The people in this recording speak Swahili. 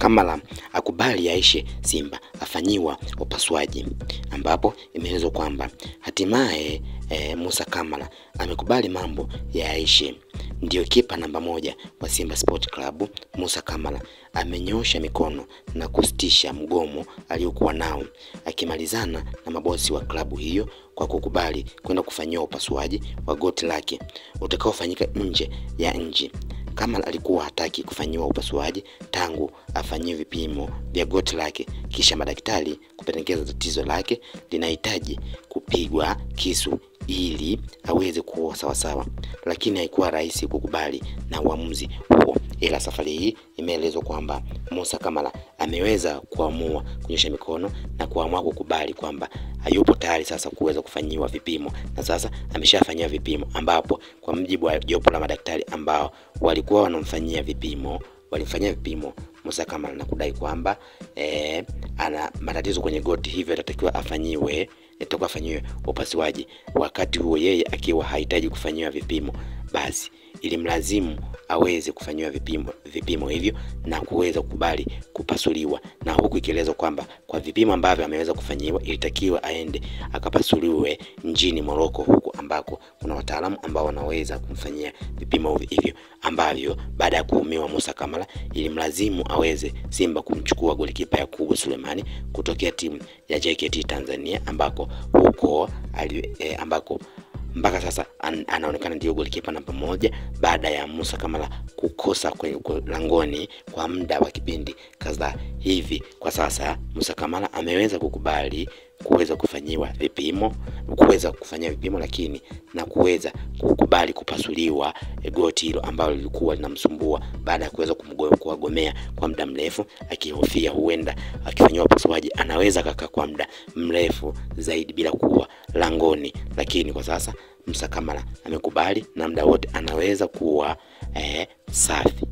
Kamara akubali aishe Simba afanyiwa upasuaji, ambapo imeelezwa kwamba hatimaye Musa Kamara amekubali mambo ya aishe. Ndio kipa namba 1 wa Simba Sport Club Musa Kamara amenyosha mikono na kusitisha mgomo aliokuwa nao, akimalizana na mabosi wa klabu hiyo kwa kukubali kwenda kufanyiwa upasuaji wa goti lake utakaofanyika nje ya nchi. Kamara alikuwa hataki kufanyiwa upasuaji tangu afanyiwe vipimo vya goti lake, kisha madaktari kupendekeza tatizo lake linahitaji kupigwa kisu ili aweze kuwa sawa sawa, lakini haikuwa rahisi kukubali na uamuzi huo. Ila safari hii imeelezwa kwamba Musa Kamara ameweza kuamua kunyosha mikono na kuamua kukubali kwamba hayupo tayari sasa kuweza kufanyiwa vipimo, na sasa ameshafanyia vipimo, ambapo kwa mjibu wa jopo la madaktari ambao walikuwa wanamfanyia vipimo, walimfanyia vipimo Musa Kamara na kudai kwamba ana matatizo kwenye goti, hivyo atatakiwa afanyiwe upasuaji. Wakati huo yeye akiwa hahitaji kufanyiwa vipimo, basi ilimlazimu aweze kufanyiwa vipimo hivyo na kuweza kukubali kupasuliwa, na huku ikielezwa kwamba kwa vipimo ambavyo ameweza kufanyiwa ilitakiwa aende akapasuliwe nchini Morocco, huko ambako kuna wataalamu ambao wanaweza kumfanyia vipimo hivyo, ambavyo baada ya kuumiwa Musa Kamara ilimlazimu aweze Simba kumchukua golikipa Yakubu Sulemani kutokea timu ya JKT Tanzania, ambako mpaka sasa anaonekana ndio golikipa namba 1 baada ya Musa Kamara kukosa kwenye langoni kwa muda wa kipindi kadhaa hivi. Kwa sasa Musa Kamara ameweza kukubali kuweza kufanyia vipimo, lakini na kuweza kukubali kupasuliwa goti hilo ambalo lilikuwa linamsumbua baada ya kuweza kuwagomea kwa muda mrefu, akihofia huenda akifanywa upasuaji anaweza kukaa kwa muda mrefu zaidi bila kuwa langoni. Lakini kwa sasa Musa Kamara amekubali na muda wote anaweza kuwa safi.